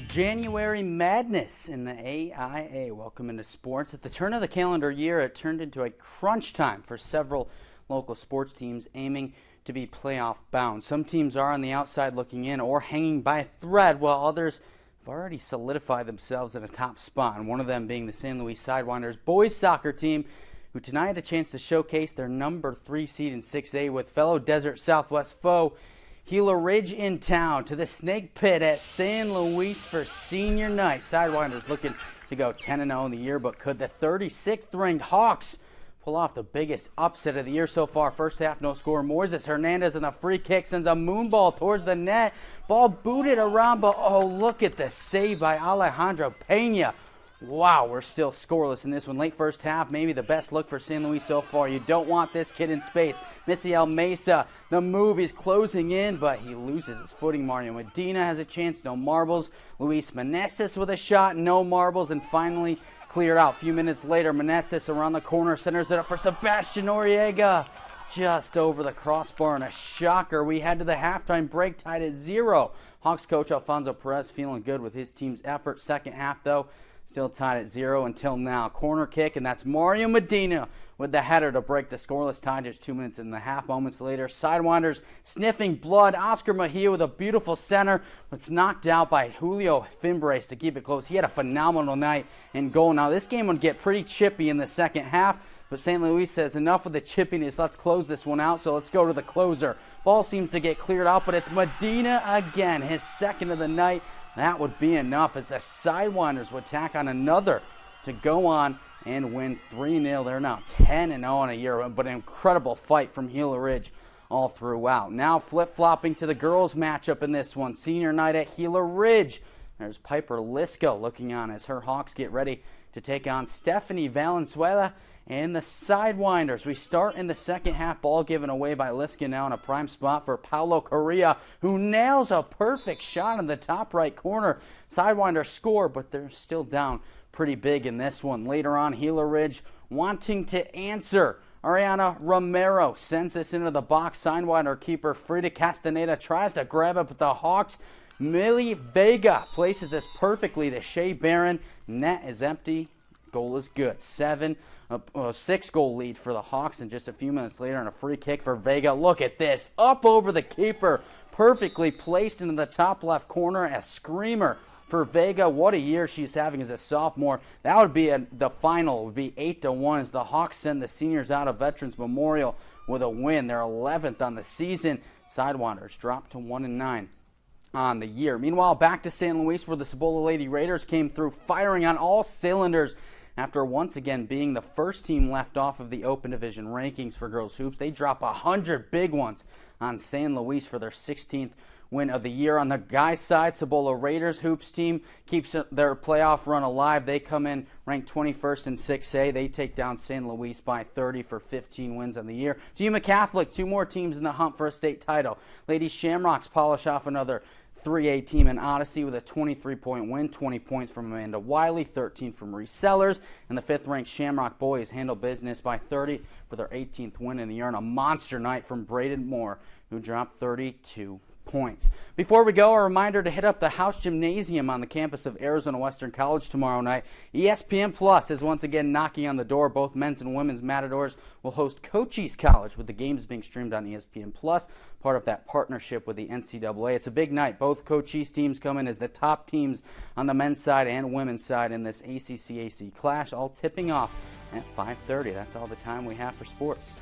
January madness in the AIA. Welcome into sports. At the turn of the calendar year, it turned into a crunch time for several local sports teams aiming to be playoff bound. Some teams are on the outside looking in or hanging by a thread, while others have already solidified themselves in a top spot, and one of them being the San Luis Sidewinders boys soccer team, who tonight had a chance to showcase their number 3 seed in 6A with fellow Desert Southwest foe Gila Ridge in town to the Snake Pit at San Luis for senior night. Sidewinders looking to go 10-0 in the year, but could the 36th ranked Hawks pull off the biggest upset of the year so far? First half, no score. Moises Hernandez on the free kick sends a moonball towards the net. Ball booted around, but oh, look at the save by Alejandro Pena. Wow, we're still scoreless in this one. Late first half, maybe the best look for San Luis so far. You don't want this kid in space. Misiel Mesa, the move is closing in, but he loses his footing. Mario Medina has a chance, no marbles. Luis Meneses with a shot, no marbles, and finally cleared out. A few minutes later, Meneses around the corner, centers it up for Sebastian Noriega. Just over the crossbar, and a shocker. We head to the halftime break tied at 0. Hawks coach Alfonso Perez feeling good with his team's effort. Second half, though, still tied at 0 until now. Corner kick, and that's Mario Medina with the header to break the scoreless tie just 2 minutes and a half. Moments later, Sidewinders sniffing blood. Oscar Mejia with a beautiful center, but it's knocked out by Julio Fimbres to keep it close. He had a phenomenal night in goal. Now, this game would get pretty chippy in the second half, but St. Louis says enough with the chippiness. Let's close this one out, so let's go to the closer. Ball seems to get cleared out, but it's Medina again, his second of the night. That would be enough as the Sidewinders would tack on another to go on and win 3-0. They're now 10-0 in a year, but an incredible fight from Gila Ridge all throughout. Now flip-flopping to the girls matchup in this one. Senior night at Gila Ridge. There's Piper Lisco looking on as her Hawks get ready to take on Stephanie Valenzuela and the Sidewinders. We start in the second half. Ball given away by Lisco now in a prime spot for Paulo Correa, who nails a perfect shot in the top right corner. Sidewinders score, but they're still down pretty big in this one. Later on, Gila Ridge wanting to answer. Ariana Romero sends this into the box. Sidewinder keeper Frida Castaneda tries to grab it, but the Hawks, Millie Vega places this perfectly to Shea Barron. Net is empty. Goal is good. 6-goal lead for the Hawks, and just a few minutes later on a free kick for Vega. Look at this. Up over the keeper. Perfectly placed into the top left corner. A screamer for Vega. What a year she's having as a sophomore. That would be the final. It would be 8-1 as the Hawks send the seniors out of Veterans Memorial with a win. They're 11th on the season. Sidewinders drop to 1-9 on the year. Meanwhile, back to San Luis, where the Cibola Lady Raiders came through firing on all cylinders after once again being the first team left off of the Open Division rankings for girls hoops. They drop 100 big ones on San Luis for their 16th win of the year. On the guys' side, Cibola Raiders hoops team keeps their playoff run alive. They come in ranked 21st in 6A. They take down San Luis by 30 for 15 wins on the year. Yuma Catholic, 2 more teams in the hunt for a state title. Lady Shamrocks polish off another 3A team in Odyssey with a 23-point win, 20 points from Amanda Wiley, 13 from Resellers, and the 5th-ranked Shamrock boys handle business by 30 for their 18th win in the year, and a monster night from Braden Moore, who dropped 32 points. Before we go, a reminder to hit up the House Gymnasium on the campus of Arizona Western College tomorrow night. ESPN Plus is once again knocking on the door. Both men's and women's Matadors will host Cochise College, with the games being streamed on ESPN Plus, part of that partnership with the NCAA. It's a big night. Both Cochise teams come in as the top teams on the men's side and women's side in this ACC-AC clash, all tipping off at 5:30. That's all the time we have for sports.